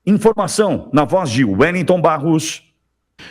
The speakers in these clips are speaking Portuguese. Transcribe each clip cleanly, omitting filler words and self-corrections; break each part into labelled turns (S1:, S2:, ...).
S1: Informação na voz de Wellington Barros.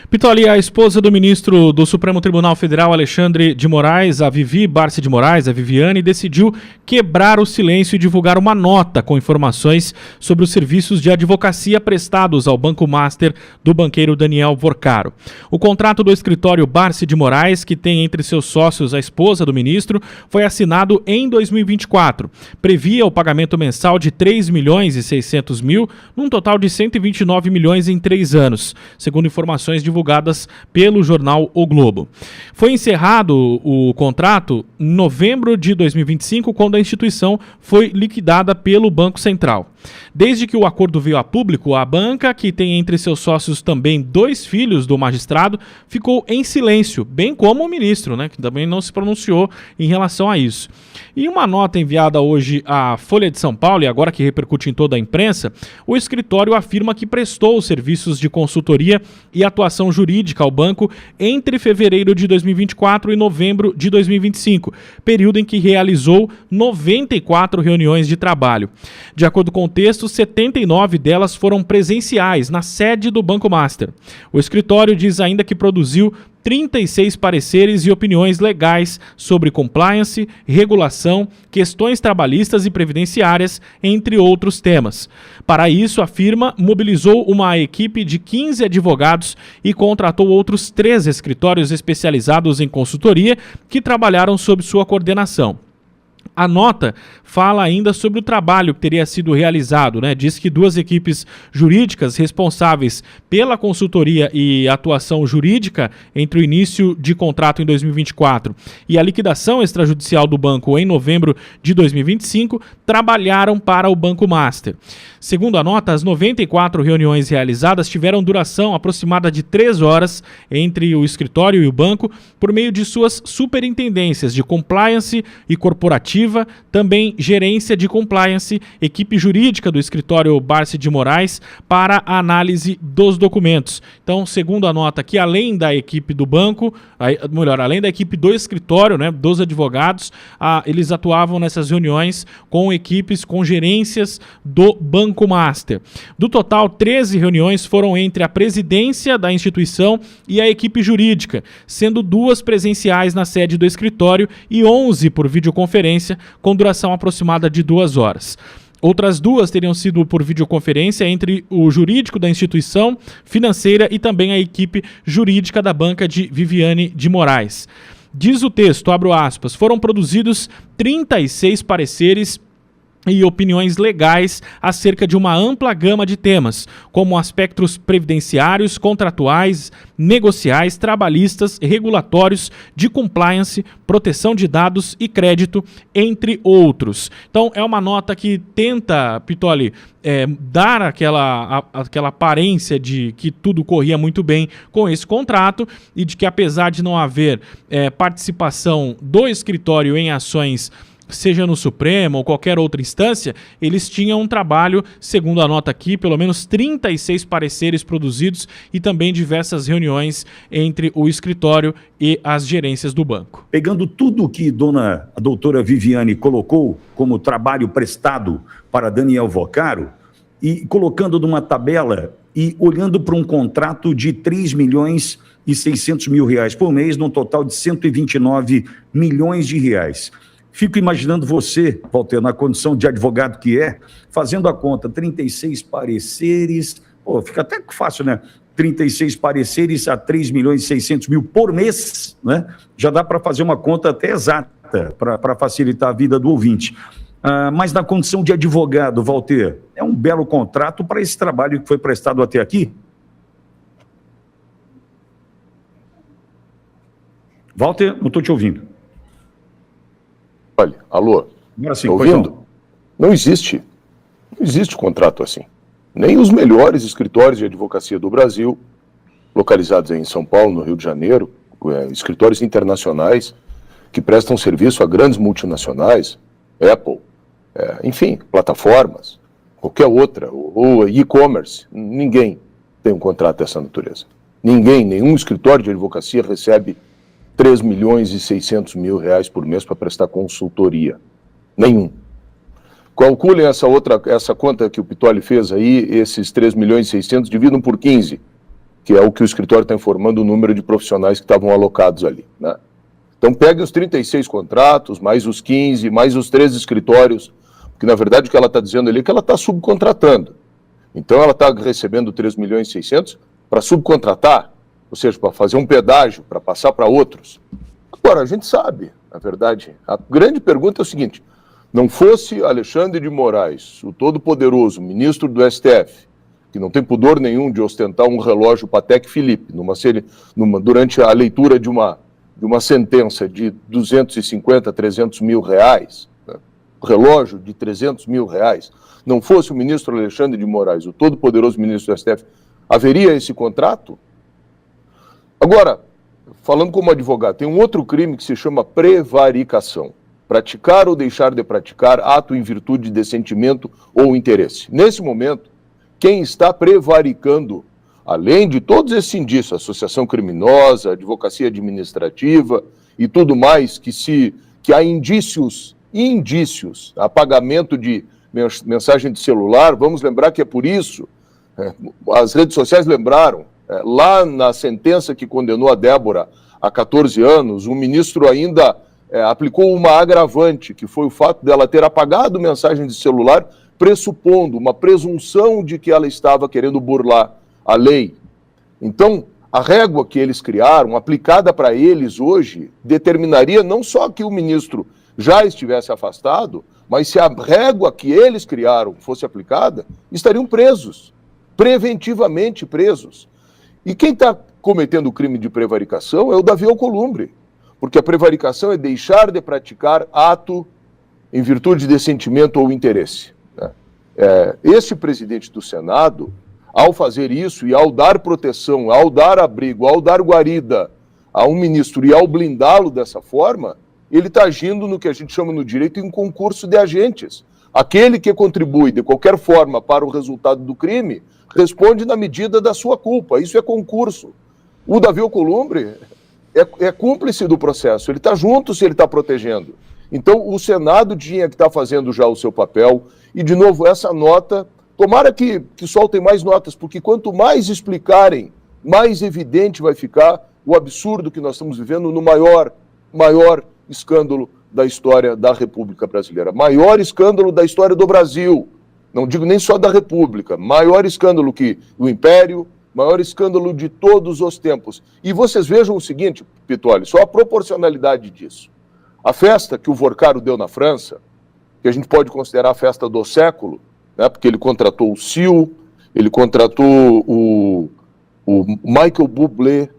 S2: Pitoli, a esposa do ministro do Supremo Tribunal Federal, Alexandre de Moraes, a Vivi Barsi de Moraes, a Viviane, decidiu quebrar o silêncio e divulgar uma nota com informações sobre os serviços de advocacia prestados ao Banco Master do banqueiro Daniel Vorcaro. O contrato do escritório Barsi de Moraes, que tem entre seus sócios a esposa do ministro, foi assinado em 2024. Previa o pagamento mensal de 3 milhões e 600 mil, num total de 129 milhões em 3 anos, segundo informações divulgadas pelo jornal O Globo. Foi encerrado o contrato em novembro de 2025, quando a instituição foi liquidada pelo Banco Central. Desde que o acordo veio a público, a banca, que tem entre seus sócios também 2 filhos do magistrado, ficou em silêncio, bem como o ministro, que também não se pronunciou em relação a isso. Em uma nota enviada hoje à Folha de São Paulo, e agora que repercute em toda a imprensa, o escritório afirma que prestou os serviços de consultoria e atuação jurídica ao banco entre fevereiro de 2024 e novembro de 2025, período em que realizou 94 reuniões de trabalho. De acordo com o texto, 79 delas foram presenciais, na sede do Banco Master. O escritório diz ainda que produziu 36 pareceres e opiniões legais sobre compliance, regulação, questões trabalhistas e previdenciárias, entre outros temas. Para isso, a firma mobilizou uma equipe de 15 advogados e contratou outros 3 escritórios especializados em consultoria que trabalharam sob sua coordenação. A nota fala ainda sobre o trabalho que teria sido realizado, Diz que 2 equipes jurídicas responsáveis pela consultoria e atuação jurídica entre o início de contrato em 2024 e a liquidação extrajudicial do banco em novembro de 2025 trabalharam para o Banco Master. Segundo a nota, as 94 reuniões realizadas tiveram duração aproximada de 3 horas entre o escritório e o banco por meio de suas superintendências de compliance e corporativa, também gerência de compliance, equipe jurídica do escritório Barsi de Moraes para a análise dos documentos. Então, segundo a nota aqui, além da equipe do banco, além da equipe do escritório, dos advogados, eles atuavam nessas reuniões com equipes, com gerências do Banco Master. Do total, 13 reuniões foram entre a presidência da instituição e a equipe jurídica, sendo 2 presenciais na sede do escritório e 11 por videoconferência, com duração aproximada de 2 horas. Outras 2 teriam sido por videoconferência entre o jurídico da instituição financeira e também a equipe jurídica da banca de Viviane de Moraes. Diz o texto, abro aspas, foram produzidos 36 pareceres e opiniões legais acerca de uma ampla gama de temas, como aspectos previdenciários, contratuais, negociais, trabalhistas, regulatórios, de compliance, proteção de dados e crédito, entre outros. Então, é uma nota que tenta, Pitoli, dar aquela aparência de que tudo corria muito bem com esse contrato e de que, apesar de não haver participação do escritório em ações, seja no Supremo ou qualquer outra instância, eles tinham um trabalho, segundo a nota aqui, pelo menos 36 pareceres produzidos e também diversas reuniões entre o escritório e as gerências do banco.
S1: Pegando tudo que a doutora Viviane colocou como trabalho prestado para Daniel Vorcaro e colocando numa tabela e olhando para um contrato de 3 milhões e 600 mil reais por mês, num total de 129 milhões de reais. Fico imaginando você, Walter, na condição de advogado que fazendo a conta, 36 pareceres, fica até fácil, 36 pareceres a 3 milhões e 600 mil por mês, Já dá para fazer uma conta até exata, para facilitar a vida do ouvinte. Mas na condição de advogado, Walter, é um belo contrato para esse trabalho que foi prestado até aqui? Walter, não estou te ouvindo.
S3: Olha, alô,
S1: Agora sim,
S3: tá ouvindo? Não existe contrato assim. Nem os melhores escritórios de advocacia do Brasil, localizados em São Paulo, no Rio de Janeiro, escritórios internacionais que prestam serviço a grandes multinacionais, Apple, enfim, plataformas, qualquer outra, ou e-commerce, ninguém tem um contrato dessa natureza. Nenhum escritório de advocacia recebe 3 milhões e 600 mil reais por mês para prestar consultoria. Nenhum. Calculem essa conta que o Pitoli fez aí, esses 3.600.000, dividam por 15, que é o que o escritório está informando o número de profissionais que estavam alocados ali, né? Então pegue os 36 contratos, mais os 15, mais os 3 escritórios, porque na verdade o que ela está dizendo ali é que ela está subcontratando. Então ela está recebendo 3.600.000 para subcontratar, ou seja, para fazer um pedágio, para passar para outros. Agora, a gente sabe, na verdade, a grande pergunta é o seguinte: não fosse Alexandre de Moraes, o todo-poderoso ministro do STF, que não tem pudor nenhum de ostentar um relógio Patek Philippe, durante a leitura de uma sentença de 250, 300 mil reais, né? Relógio de 300 mil reais, não fosse o ministro Alexandre de Moraes, o todo-poderoso ministro do STF, haveria esse contrato? Agora, falando como advogado, tem um outro crime que se chama prevaricação. Praticar ou deixar de praticar ato em virtude de sentimento ou interesse. Nesse momento, quem está prevaricando, além de todos esses indícios, associação criminosa, advocacia administrativa e tudo mais, que há indícios, apagamento de mensagem de celular, vamos lembrar que é por isso, as redes sociais lembraram, lá na sentença que condenou a Débora a 14 anos, o ministro ainda aplicou uma agravante, que foi o fato dela ter apagado mensagem de celular, pressupondo uma presunção de que ela estava querendo burlar a lei. Então, a régua que eles criaram, aplicada para eles hoje, determinaria não só que o ministro já estivesse afastado, mas se a régua que eles criaram fosse aplicada, estariam presos, preventivamente presos. E quem está cometendo o crime de prevaricação é o Davi Alcolumbre, porque a prevaricação é deixar de praticar ato em virtude de sentimento ou interesse, né? Este presidente do Senado, ao fazer isso e ao dar proteção, ao dar abrigo, ao dar guarida a um ministro e ao blindá-lo dessa forma, ele está agindo no que a gente chama no direito em concurso de agentes. Aquele que contribui de qualquer forma para o resultado do crime responde na medida da sua culpa. Isso é concurso. O Davi Alcolumbre é cúmplice do processo, ele está junto se ele está protegendo. Então o Senado tinha que estar fazendo já o seu papel, e de novo essa nota, tomara que soltem mais notas, porque quanto mais explicarem, mais evidente vai ficar o absurdo que nós estamos vivendo no maior escândalo da história da República Brasileira, maior escândalo da história do Brasil, não digo nem só da República, maior escândalo que o Império, maior escândalo de todos os tempos. E vocês vejam o seguinte, Pitoli, só a proporcionalidade disso. A festa que o Vorcaro deu na França, que a gente pode considerar a festa do século, né, porque ele contratou o Sil, ele contratou o Michael Bublé,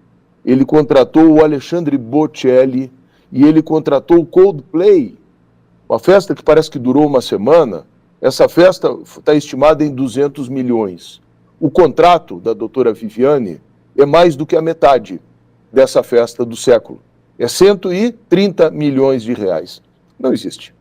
S3: ele contratou o Alexandre Bocelli e ele contratou o Coldplay. Uma festa que parece que durou uma semana. Essa festa está estimada em 200 milhões. O contrato da doutora Viviane é mais do que a metade dessa festa do século. É 130 milhões de reais. Não existe.